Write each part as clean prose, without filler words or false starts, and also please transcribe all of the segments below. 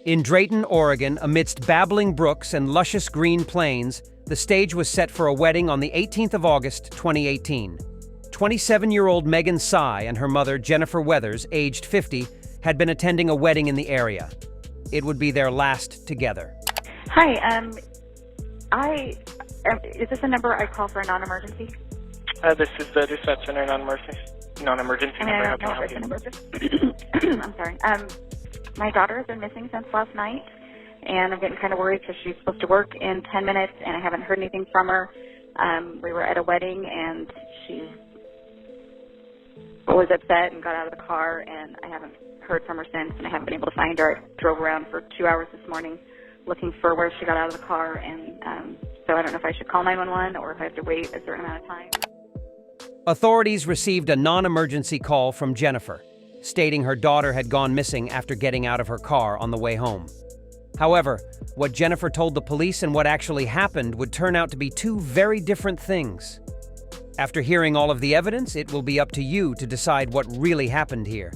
In Drayton, Oregon, amidst babbling brooks and luscious green plains, the stage was set for a wedding on the 18th of August, 2018. 27-year-old Megan Sy and her mother, Jennifer Weathers, aged 50, had been attending a wedding in the area. It would be their last together. Hi, is this a number I call for a non-emergency? This is the dispatch center, non-emergency number. How can I help you? I'm sorry. My daughter has been missing since last night, and I'm getting kind of worried because she's supposed to work in 10 minutes, and I haven't heard anything from her. We were at a wedding, and she was upset and got out of the car, and I haven't heard from her since, and I haven't been able to find her. I drove around for 2 hours this morning looking for where she got out of the car, and so I don't know if I should call 911 or if I have to wait a certain amount of time. Authorities received a non-emergency call from Jennifer, stating her daughter had gone missing after getting out of her car on the way home. However, what Jennifer told the police and what actually happened would turn out to be two very different things. After hearing all of the evidence, it will be up to you to decide what really happened here.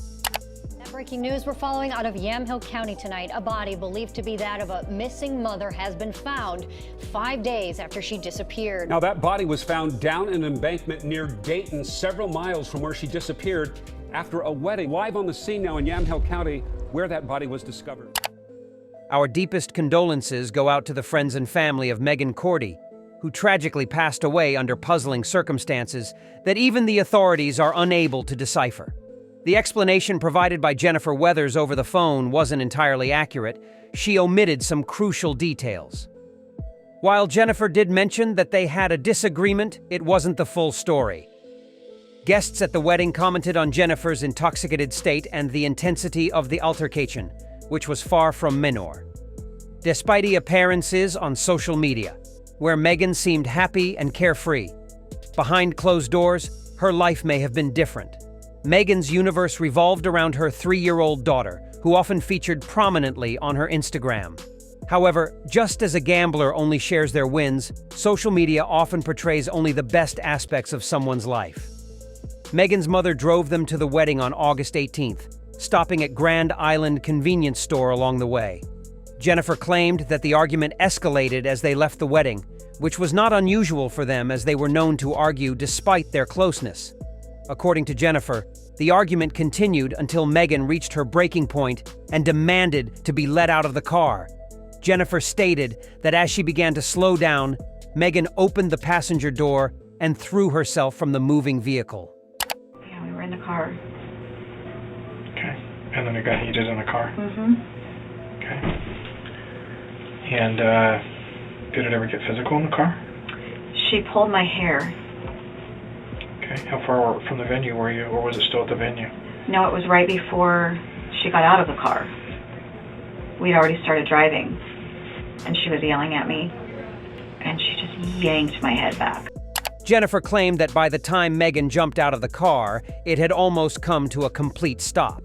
That breaking news we're following out of Yamhill County tonight. A body believed to be that of a missing mother has been found 5 days after she disappeared. Now, that body was found down an embankment near Dayton, several miles from where she disappeared after a wedding. Live on the scene now in Yamhill County, where that body was discovered. Our deepest condolences go out to the friends and family of Megan Cordy, who tragically passed away under puzzling circumstances that even the authorities are unable to decipher. The explanation provided by Jennifer Weathers over the phone wasn't entirely accurate. She omitted some crucial details. While Jennifer did mention that they had a disagreement, it wasn't the full story. Guests at the wedding commented on Jennifer's intoxicated state and the intensity of the altercation, which was far from minor. Despite the appearances on social media, where Megan seemed happy and carefree, behind closed doors, her life may have been different. Megan's universe revolved around her 3-year-old daughter, who often featured prominently on her Instagram. However, just as a gambler only shares their wins, social media often portrays only the best aspects of someone's life. Megan's mother drove them to the wedding on August 18th, stopping at Grand Island convenience store along the way. Jennifer claimed that the argument escalated as they left the wedding, which was not unusual for them as they were known to argue despite their closeness. According to Jennifer, the argument continued until Megan reached her breaking point and demanded to be let out of the car. Jennifer stated that as she began to slow down, Megan opened the passenger door and threw herself from the moving vehicle. Yeah, we were in the car. Okay. And then it got heated in the car? Mm-hmm. Okay. And did it ever get physical in the car? She pulled my hair. Okay. How far from the venue were you, or was it still at the venue? No, it was right before she got out of the car. We'd already started driving, and she was yelling at me, and she just yanked my head back. Jennifer claimed that by the time Megan jumped out of the car, it had almost come to a complete stop.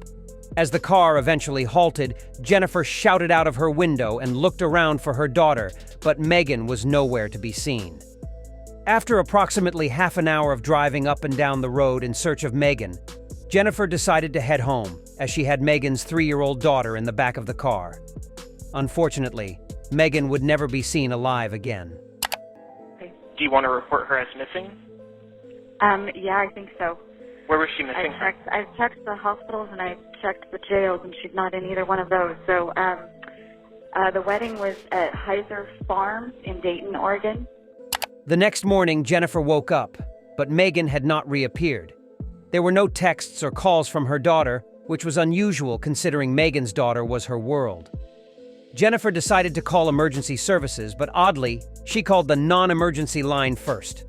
As the car eventually halted, Jennifer shouted out of her window and looked around for her daughter, but Megan was nowhere to be seen. After approximately half an hour of driving up and down the road in search of Megan, Jennifer decided to head home, as she had Megan's 3-year-old daughter in the back of the car. Unfortunately, Megan would never be seen alive again. Do you want to report her as missing? Yeah, I think so. Where was she missing? I've checked the hospitals and I've checked the jails, and she's not in either one of those. So the wedding was at Heiser Farm in Dayton, Oregon. The next morning, Jennifer woke up, but Megan had not reappeared. There were no texts or calls from her daughter, which was unusual considering Megan's daughter was her world. Jennifer decided to call emergency services, but oddly, she called the non-emergency line first.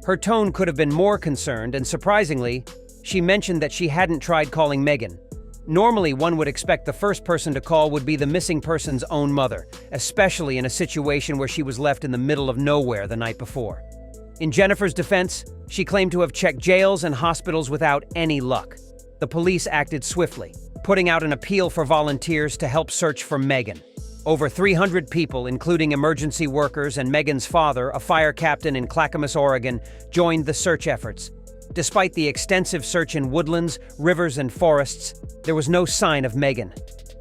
Her tone could have been more concerned, and surprisingly, she mentioned that she hadn't tried calling Megan. Normally, one would expect the first person to call would be the missing person's own mother, especially in a situation where she was left in the middle of nowhere the night before. In Jennifer's defense, she claimed to have checked jails and hospitals without any luck. The police acted swiftly, putting out an appeal for volunteers to help search for Megan. Over 300 people, including emergency workers and Megan's father, a fire captain in Clackamas, Oregon, joined the search efforts. Despite the extensive search in woodlands, rivers, and forests, there was no sign of Megan.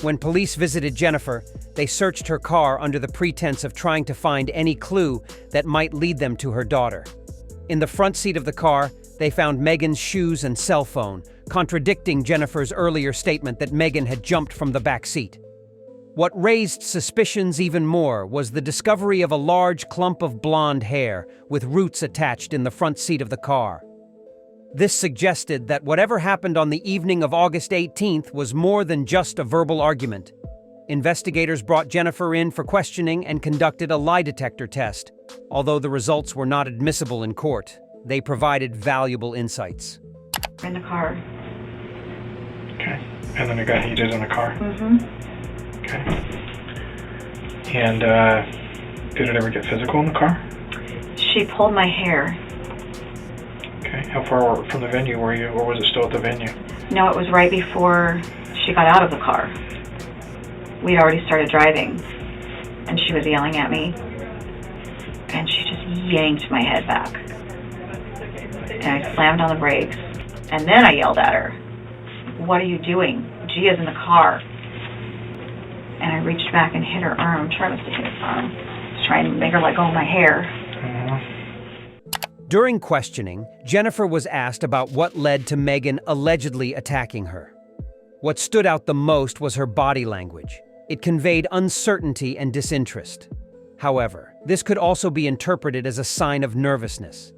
When police visited Jennifer, they searched her car under the pretense of trying to find any clue that might lead them to her daughter. In the front seat of the car, they found Megan's shoes and cell phone, contradicting Jennifer's earlier statement that Megan had jumped from the back seat. What raised suspicions even more was the discovery of a large clump of blonde hair with roots attached in the front seat of the car. This suggested that whatever happened on the evening of August 18th was more than just a verbal argument. Investigators brought Jennifer in for questioning and conducted a lie detector test. Although the results were not admissible in court, they provided valuable insights. In the car. Okay. And then it got heated in the car? Mm-hmm. Okay. And did it ever get physical in the car? She pulled my hair. Okay. How far from the venue were you, or was it still at the venue? No, it was right before she got out of the car. We'd already started driving, and she was yelling at me, and she just yanked my head back. And I slammed on the brakes, and then I yelled at her, "What are you doing? Gia's in the car." And I reached back and hit her arm. Trying to hit her arm. Just trying to make her let go of my hair. During questioning, Jennifer was asked about what led to Megan allegedly attacking her. What stood out the most was her body language. It conveyed uncertainty and disinterest. However, this could also be interpreted as a sign of nervousness.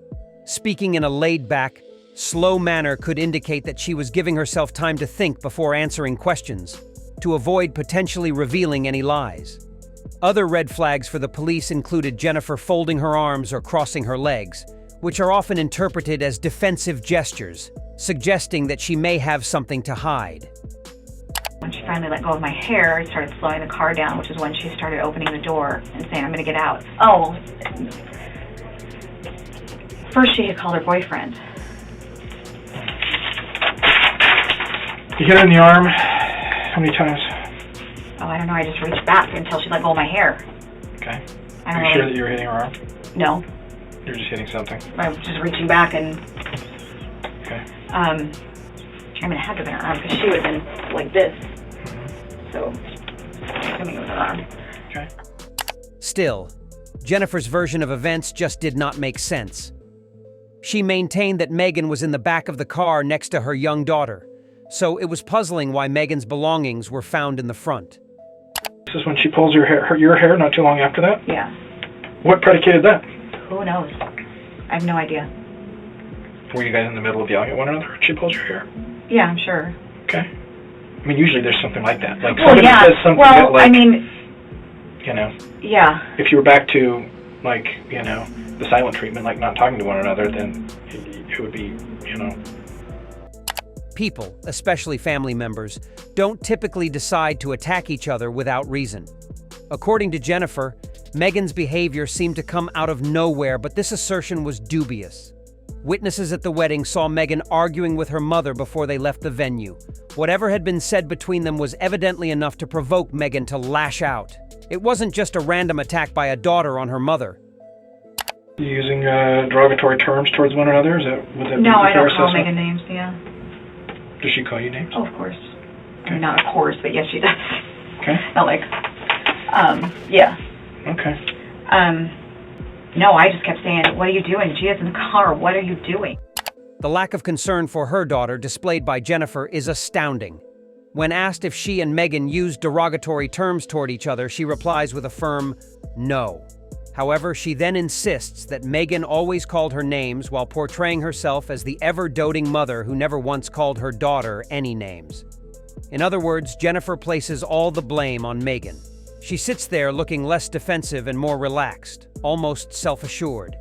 Speaking in a laid-back, slow manner could indicate that she was giving herself time to think before answering questions, to avoid potentially revealing any lies. Other red flags for the police included Jennifer folding her arms or crossing her legs, which are often interpreted as defensive gestures, suggesting that she may have something to hide. When she finally let go of my hair, I started slowing the car down, which is when she started opening the door and saying, "I'm going to get out." Oh, first she had called her boyfriend. You hit her in the arm. How many times? Oh, I don't know. I just reached back until she let go of my hair. Okay. I don't Are you know. sure that you were hitting her arm? No. You're just hitting something. I was just reaching back and, Okay. I mean, it had to have been her arm because she would have been like this. So, I'm assuming it was her arm. Okay. Still, Jennifer's version of events just did not make sense. She maintained that Megan was in the back of the car next to her young daughter, so it was puzzling why Megan's belongings were found in the front. This is when she pulls your hair not too long after that? Yeah. What predicated that? Who knows? I have no idea. Were you guys in the middle of yelling at one another? She pulls your hair? Yeah, I'm sure. Okay. I mean, usually there's something like that. Like Well, somebody yeah. says something Well, that, like, I mean, you know, yeah. if you were back to, like, you know, the silent treatment, like not talking to one another, then it would be, you know. People, especially family members, don't typically decide to attack each other without reason. According to Jennifer, Megan's behavior seemed to come out of nowhere, but this assertion was dubious. Witnesses at the wedding saw Megan arguing with her mother before they left the venue. Whatever had been said between them was evidently enough to provoke Megan to lash out. It wasn't just a random attack by a daughter on her mother. Using derogatory terms towards one another? Would that be No, a I fair don't call assessment? Megan names, yeah. Does she call you names? Oh, of course. I mean, not of course, but yes, she does. Okay. Not like, yeah. Okay. No, I just kept saying, "What are you doing? Gia's in the car. What are you doing?" The lack of concern for her daughter displayed by Jennifer is astounding. When asked if she and Megan used derogatory terms toward each other, she replies with a firm no. However, she then insists that Megan always called her names while portraying herself as the ever-doting mother who never once called her daughter any names. In other words, Jennifer places all the blame on Megan. She sits there looking less defensive and more relaxed, almost self-assured,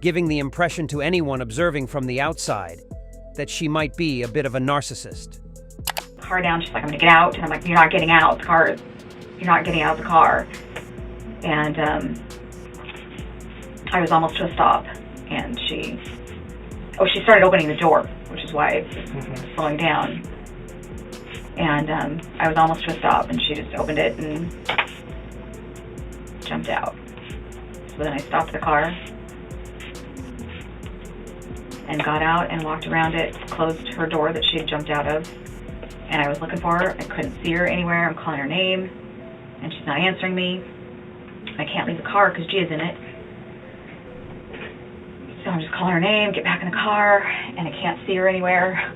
giving the impression to anyone observing from the outside that she might be a bit of a narcissist. Car down, she's like, "I'm gonna get out," and I'm like, "You're not getting out. The car, you're not getting out of the car." And I was almost to a stop, and she started opening the door, which is why I was slowing down. And I was almost to a stop, and she just opened it and jumped out. So then I stopped the car and got out and walked around it, closed her door that she had jumped out of, and I was looking for her. I couldn't see her anywhere. I'm calling her name, and she's not answering me. I can't leave the car because Gia's in it. So I'm just calling her name, get back in the car, and I can't see her anywhere.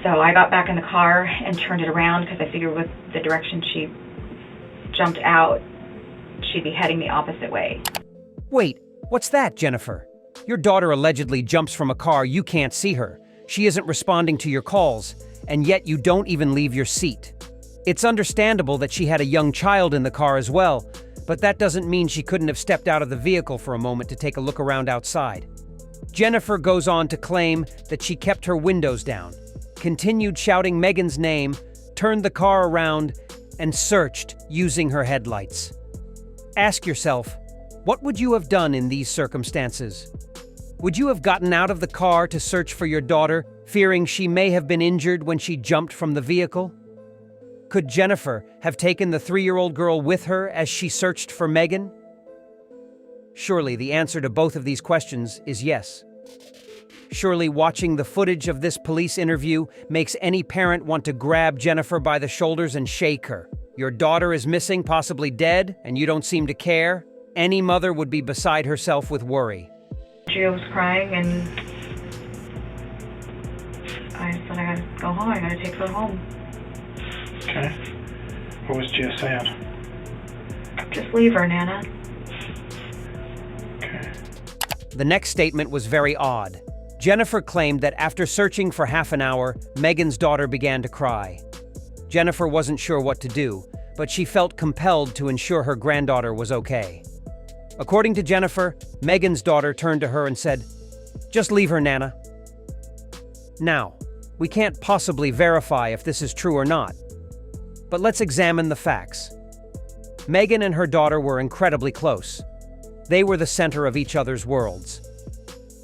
So I got back in the car and turned it around because I figured with the direction she jumped out, she'd be heading the opposite way. Wait, what's that, Jennifer? Your daughter allegedly jumps from a car, you can't see her. She isn't responding to your calls, and yet you don't even leave your seat. It's understandable that she had a young child in the car as well, but that doesn't mean she couldn't have stepped out of the vehicle for a moment to take a look around outside. Jennifer goes on to claim that she kept her windows down, continued shouting Megan's name, turned the car around, and searched using her headlights. Ask yourself, what would you have done in these circumstances? Would you have gotten out of the car to search for your daughter, fearing she may have been injured when she jumped from the vehicle? Could Jennifer have taken the 3-year-old girl with her as she searched for Megan? Surely the answer to both of these questions is yes. Surely watching the footage of this police interview makes any parent want to grab Jennifer by the shoulders and shake her. Your daughter is missing, possibly dead, and you don't seem to care. Any mother would be beside herself with worry. Gia was crying, and I said, I gotta go home. I gotta take her home. Okay. What was Gia saying? Just leave her, Nana. Okay. The next statement was very odd. Jennifer claimed that after searching for half an hour, Megan's daughter began to cry. Jennifer wasn't sure what to do, but she felt compelled to ensure her granddaughter was okay. According to Jennifer, Megan's daughter turned to her and said, "Just leave her, Nana." Now, we can't possibly verify if this is true or not, but let's examine the facts. Megan and her daughter were incredibly close. They were the center of each other's worlds.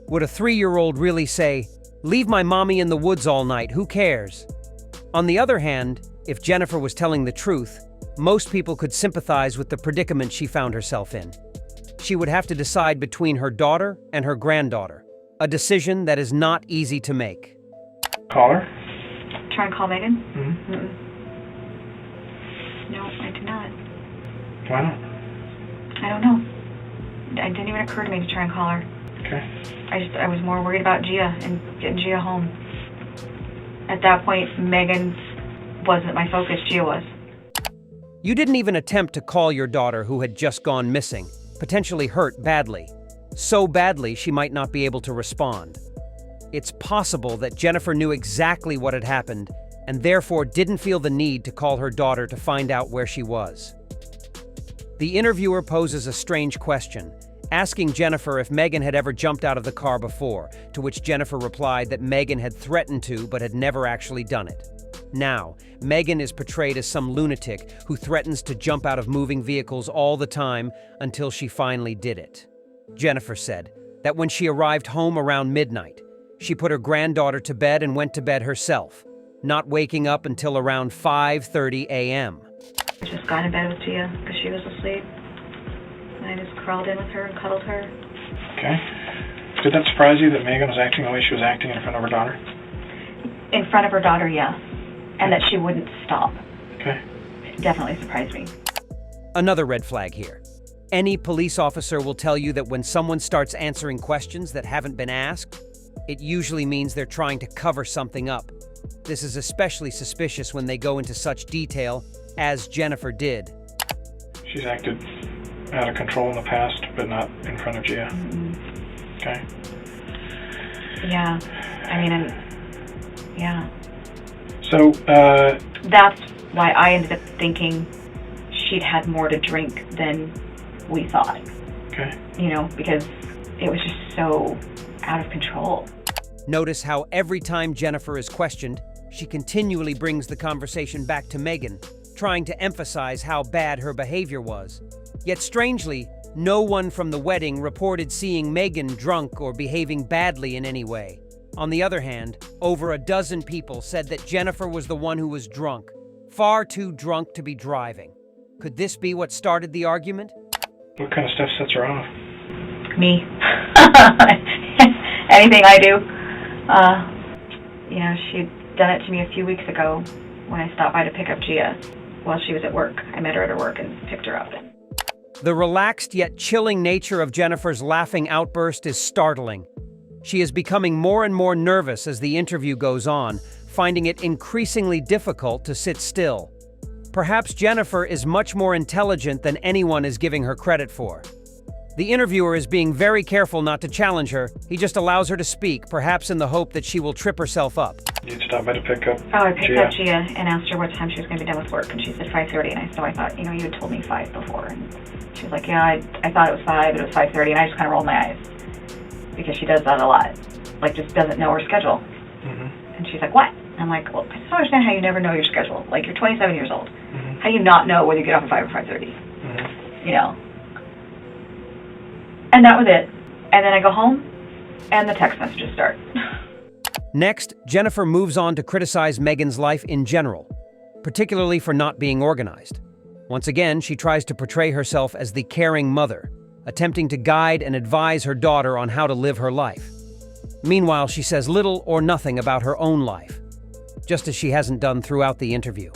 Would a 3-year-old really say, "Leave my mommy in the woods all night, who cares?" On the other hand, if Jennifer was telling the truth, most people could sympathize with the predicament she found herself in. She would have to decide between her daughter and her granddaughter, a decision that is not easy to make. Call her? Try and call Megan? Mm-hmm. No, I did not. Why not? I don't know. It didn't even occur to me to try and call her. Okay. I was more worried about Gia and getting Gia home. At that point, Megan wasn't my focus, Gia was. You didn't even attempt to call your daughter who had just gone missing, potentially hurt badly. So badly she might not be able to respond. It's possible that Jennifer knew exactly what had happened and therefore didn't feel the need to call her daughter to find out where she was. The interviewer poses a strange question, asking Jennifer if Megan had ever jumped out of the car before, to which Jennifer replied that Megan had threatened to but had never actually done it. Now, Megan is portrayed as some lunatic who threatens to jump out of moving vehicles all the time until she finally did it. Jennifer said that when she arrived home around midnight, she put her granddaughter to bed and went to bed herself, not waking up until around 5:30 a.m. I just got in bed with Gia because she was asleep. And I just crawled in with her and cuddled her. Okay. Did that surprise you that Megan was acting the way she was acting in front of her daughter? In front of her daughter, yeah. And that she wouldn't stop. Okay. It definitely surprised me. Another red flag here. Any police officer will tell you that when someone starts answering questions that haven't been asked, it usually means they're trying to cover something up. This is especially suspicious when they go into such detail, as Jennifer did. She's acted out of control in the past, but not in front of Gia. Mm-hmm. Okay. Yeah. I mean, yeah. So, That's why I ended up thinking she'd had more to drink than we thought. okay. You know, because it was just so out of control. Notice how every time Jennifer is questioned, she continually brings the conversation back to Megan, trying to emphasize how bad her behavior was. Yet strangely, no one from the wedding reported seeing Megan drunk or behaving badly in any way. On the other hand, over a dozen people said that Jennifer was the one who was drunk, far too drunk to be driving. Could this be what started the argument? What kind of stuff sets her off? Me. Anything I do. Yeah, done it to me a few weeks ago when I stopped by to pick up Gia while she was at work. I met her at her work and picked her up. The relaxed yet chilling nature of Jennifer's laughing outburst is startling. She is becoming more and more nervous as the interview goes on, finding it increasingly difficult to sit still. Perhaps Jennifer is much more intelligent than anyone is giving her credit for. The interviewer is being very careful not to challenge her. He just allows her to speak, perhaps in the hope that she will trip herself up. You stopped by to pick up I picked up Gia and asked her what time she was going to be done with work, and she said 5:30, and I thought, you had told me 5 before, and she was like, yeah, I thought it was 5, but it was 5:30, and I just kind of rolled my eyes, because she does that a lot, just doesn't know her schedule. Mm-hmm. And she's like, what? I'm like, well, I just don't understand how you never know your schedule. You're 27 years old. Mm-hmm. How do you not know whether you get off at 5 or 5:30? Mm-hmm. And that was it. And then I go home, and the text messages start. Next, Jennifer moves on to criticize Megan's life in general, particularly for not being organized. Once again, she tries to portray herself as the caring mother, attempting to guide and advise her daughter on how to live her life. Meanwhile, she says little or nothing about her own life, just as she hasn't done throughout the interview.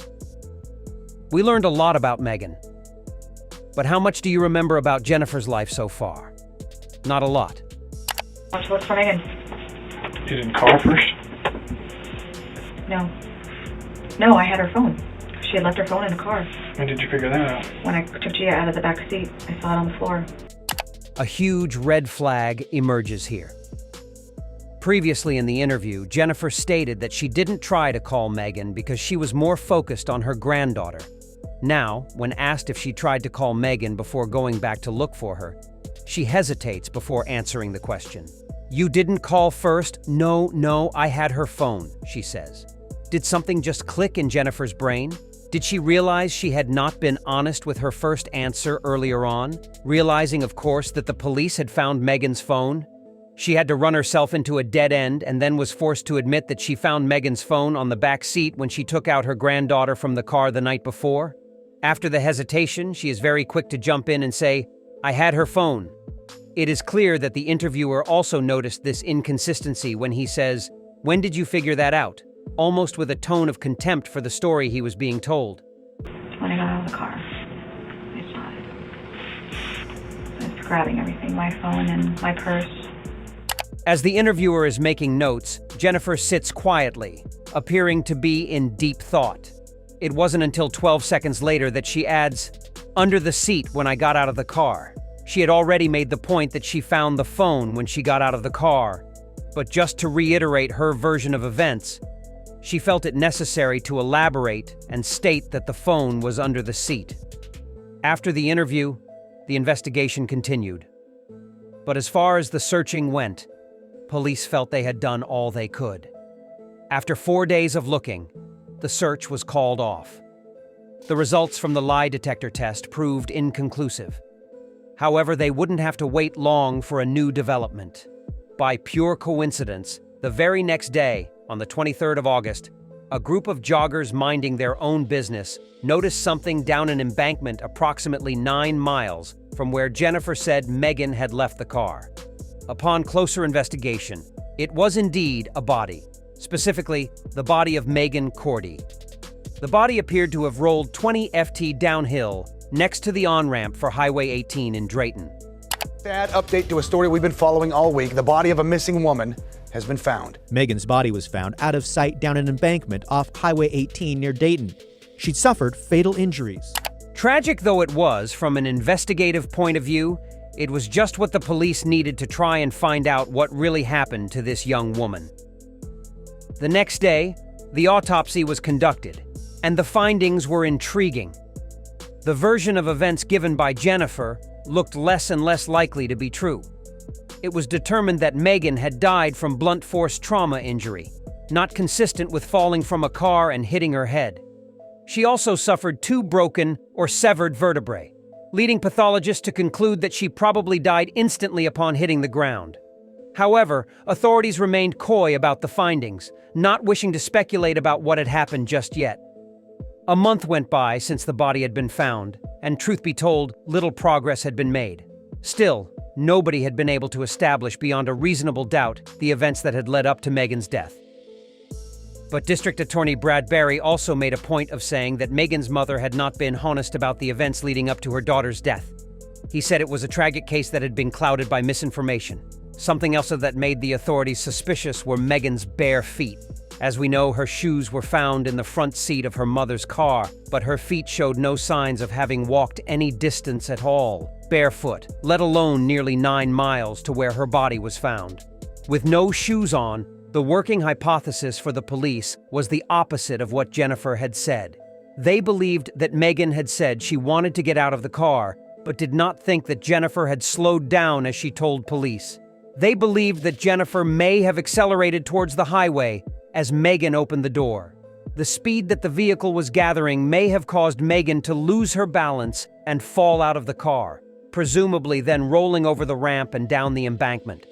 We learned a lot about Megan, but how much do you remember about Jennifer's life so far? Not a lot. Why don't you look for Megan? You didn't call first? No, I had her phone. She had left her phone in the car. When did you figure that out? When I took Gia out of the back seat, I saw it on the floor. A huge red flag emerges here. Previously in the interview, Jennifer stated that she didn't try to call Megan because she was more focused on her granddaughter. Now, when asked if she tried to call Megan before going back to look for her, she hesitates before answering the question. You didn't call first? No, I had her phone, she says. Did something just click in Jennifer's brain? Did she realize she had not been honest with her first answer earlier on, realizing, of course, that the police had found Megan's phone? She had to run herself into a dead end and then was forced to admit that she found Megan's phone on the back seat when she took out her granddaughter from the car the night before. After the hesitation, she is very quick to jump in and say, I had her phone. It is clear that the interviewer also noticed this inconsistency when he says, when did you figure that out? Almost with a tone of contempt for the story he was being told. When I got out of the car, I saw it. I was grabbing everything, my phone and my purse. As the interviewer is making notes, Jennifer sits quietly, appearing to be in deep thought. It wasn't until 12 seconds later that she adds, under the seat when I got out of the car. She had already made the point that she found the phone when she got out of the car. But just to reiterate her version of events, she felt it necessary to elaborate and state that the phone was under the seat. After the interview, the investigation continued. But as far as the searching went, police felt they had done all they could. After 4 days of looking, the search was called off. The results from the lie detector test proved inconclusive. However, they wouldn't have to wait long for a new development. By pure coincidence, the very next day, on the 23rd of August, a group of joggers minding their own business noticed something down an embankment approximately 9 miles from where Jennifer said Megan had left the car. Upon closer investigation, it was indeed a body, specifically the body of Megan Cordy. The body appeared to have rolled 20 FT downhill next to the on-ramp for Highway 18 in Drayton. Sad update to a story we've been following all week. The body of a missing woman has been found. Megan's body was found out of sight down an embankment off Highway 18 near Dayton. She'd suffered fatal injuries. Tragic though it was from an investigative point of view, it was just what the police needed to try and find out what really happened to this young woman. The next day, the autopsy was conducted, and the findings were intriguing. The version of events given by Jennifer looked less and less likely to be true. It was determined that Megan had died from blunt force trauma injury, not consistent with falling from a car and hitting her head. She also suffered 2 broken or severed vertebrae, leading pathologists to conclude that she probably died instantly upon hitting the ground. However, authorities remained coy about the findings, not wishing to speculate about what had happened just yet. A month went by since the body had been found, and truth be told, little progress had been made. Still, nobody had been able to establish beyond a reasonable doubt the events that had led up to Megan's death. But District Attorney Brad Berry also made a point of saying that Megan's mother had not been honest about the events leading up to her daughter's death. He said it was a tragic case that had been clouded by misinformation. Something else that made the authorities suspicious were Megan's bare feet. As we know, her shoes were found in the front seat of her mother's car, but her feet showed no signs of having walked any distance at all, barefoot, let alone nearly 9 miles to where her body was found. With no shoes on, the working hypothesis for the police was the opposite of what Jennifer had said. They believed that Megan had said she wanted to get out of the car, but did not think that Jennifer had slowed down as she told police. They believed that Jennifer may have accelerated towards the highway as Megan opened the door. The speed that the vehicle was gathering may have caused Megan to lose her balance and fall out of the car, presumably then rolling over the ramp and down the embankment.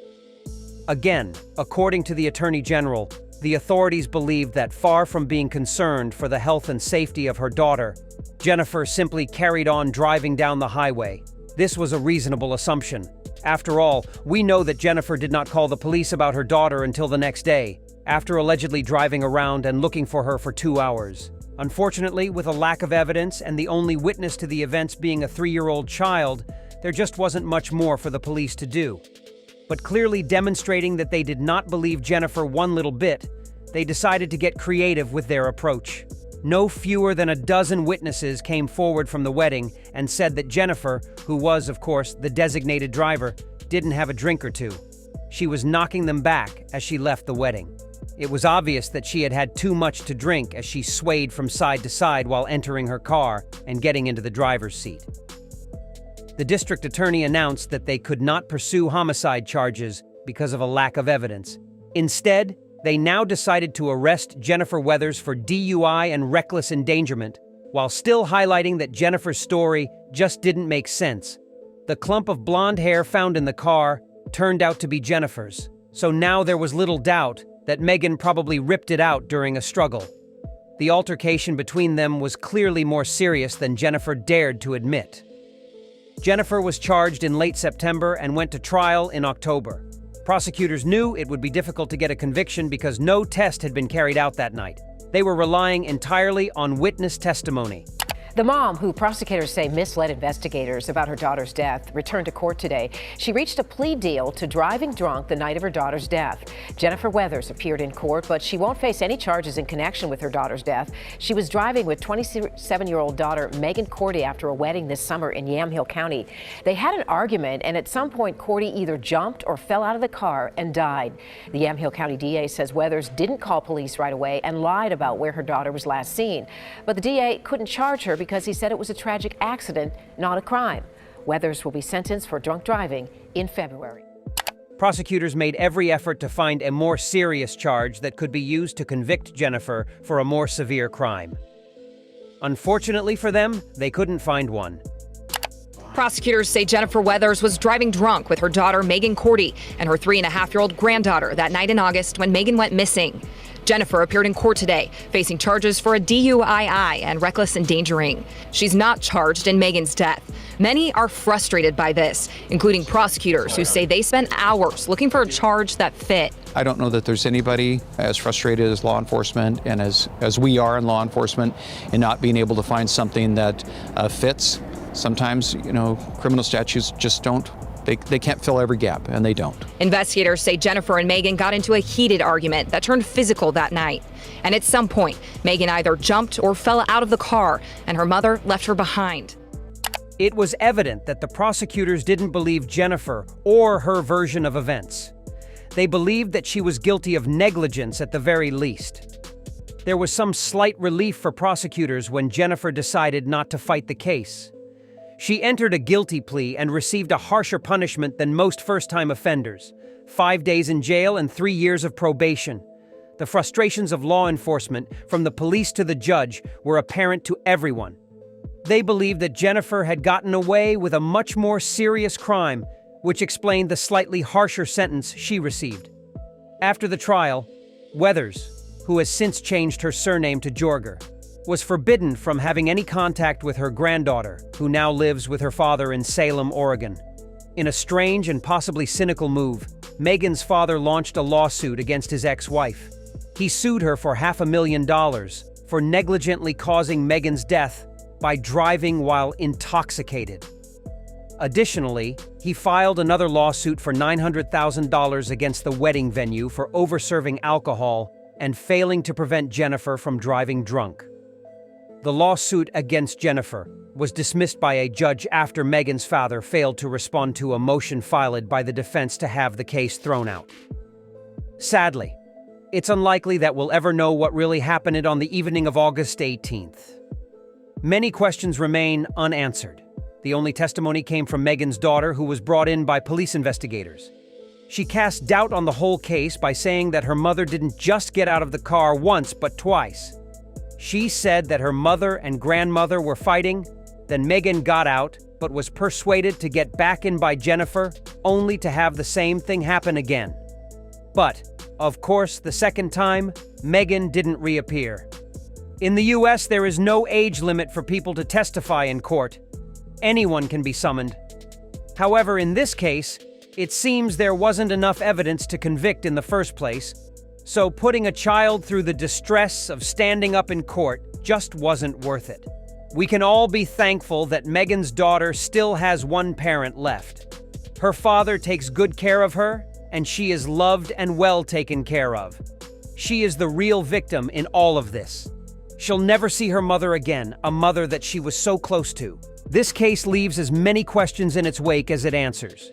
Again, according to the Attorney General, the authorities believed that far from being concerned for the health and safety of her daughter, Jennifer simply carried on driving down the highway. This was a reasonable assumption. After all, we know that Jennifer did not call the police about her daughter until the next day, after allegedly driving around and looking for her for 2 hours. Unfortunately, with a lack of evidence and the only witness to the events being a 3-year-old child, there just wasn't much more for the police to do. But clearly demonstrating that they did not believe Jennifer one little bit, they decided to get creative with their approach. No fewer than a dozen witnesses came forward from the wedding and said that Jennifer, who was, of course, the designated driver, didn't have a drink or two. She was knocking them back as she left the wedding. It was obvious that she had had too much to drink as she swayed from side to side while entering her car and getting into the driver's seat. The district attorney announced that they could not pursue homicide charges because of a lack of evidence. Instead, they now decided to arrest Jennifer Weathers for DUI and reckless endangerment, while still highlighting that Jennifer's story just didn't make sense. The clump of blonde hair found in the car turned out to be Jennifer's, so now there was little doubt that Megan probably ripped it out during a struggle. The altercation between them was clearly more serious than Jennifer dared to admit. Jennifer was charged in late September and went to trial in October. Prosecutors knew it would be difficult to get a conviction because no test had been carried out that night. They were relying entirely on witness testimony. The mom, who prosecutors say misled investigators about her daughter's death, returned to court today. She reached a plea deal to driving drunk the night of her daughter's death. Jennifer Weathers appeared in court, but she won't face any charges in connection with her daughter's death. She was driving with 27-year-old daughter Megan Cordy after a wedding this summer in Yamhill County. They had an argument, and at some point, Cordy either jumped or fell out of the car and died. The Yamhill County DA says Weathers didn't call police right away and lied about where her daughter was last seen. But the DA couldn't charge her because he said it was a tragic accident, not a crime. Weathers will be sentenced for drunk driving in February. Prosecutors made every effort to find a more serious charge that could be used to convict Jennifer for a more severe crime. Unfortunately for them, they couldn't find one. Prosecutors say Jennifer Weathers was driving drunk with her daughter Megan Cordy and her 3.5-year-old granddaughter that night in August when Megan went missing. Jennifer appeared in court today, facing charges for a DUI and reckless endangering. She's not charged in Megan's death. Many are frustrated by this, including prosecutors who say they spent hours looking for a charge that fit. I don't know that there's anybody as frustrated as law enforcement and as we are in law enforcement in not being able to find something that fits. Sometimes, criminal statutes just don't. They can't fill every gap, and they don't. Investigators say Jennifer and Megan got into a heated argument that turned physical that night. And at some point, Megan either jumped or fell out of the car, and her mother left her behind. It was evident that the prosecutors didn't believe Jennifer or her version of events. They believed that she was guilty of negligence at the very least. There was some slight relief for prosecutors when Jennifer decided not to fight the case. She entered a guilty plea and received a harsher punishment than most first-time offenders: 5 days in jail and 3 years of probation. The frustrations of law enforcement, from the police to the judge, were apparent to everyone. They believed that Jennifer had gotten away with a much more serious crime, which explained the slightly harsher sentence she received. After the trial, Weathers, who has since changed her surname to Jorger, was forbidden from having any contact with her granddaughter, who now lives with her father in Salem, Oregon. In a strange and possibly cynical move, Megan's father launched a lawsuit against his ex-wife. He sued her for $500,000 for negligently causing Meghan's death by driving while intoxicated. Additionally, he filed another lawsuit for $900,000 against the wedding venue for overserving alcohol and failing to prevent Jennifer from driving drunk. The lawsuit against Jennifer was dismissed by a judge after Meghan's father failed to respond to a motion filed by the defense to have the case thrown out. Sadly, it's unlikely that we'll ever know what really happened on the evening of August 18th. Many questions remain unanswered. The only testimony came from Meghan's daughter, who was brought in by police investigators. She cast doubt on the whole case by saying that her mother didn't just get out of the car once, but twice. She said that her mother and grandmother were fighting, then Meghan got out, but was persuaded to get back in by Jennifer, only to have the same thing happen again. But, of course, the second time, Meghan didn't reappear. In the US, there is no age limit for people to testify in court. Anyone can be summoned. However, in this case, it seems there wasn't enough evidence to convict in the first place, so putting a child through the distress of standing up in court just wasn't worth it. We can all be thankful that Meghan's daughter still has one parent left. Her father takes good care of her, and she is loved and well taken care of. She is the real victim in all of this. She'll never see her mother again, a mother that she was so close to. This case leaves as many questions in its wake as it answers.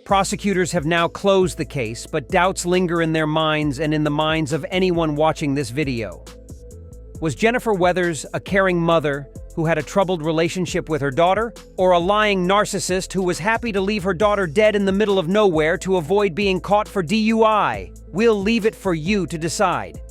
Prosecutors have now closed the case, but doubts linger in their minds and in the minds of anyone watching this video. Was Jennifer Weathers a caring mother who had a troubled relationship with her daughter, or a lying narcissist who was happy to leave her daughter dead in the middle of nowhere to avoid being caught for DUI? We'll leave it for you to decide.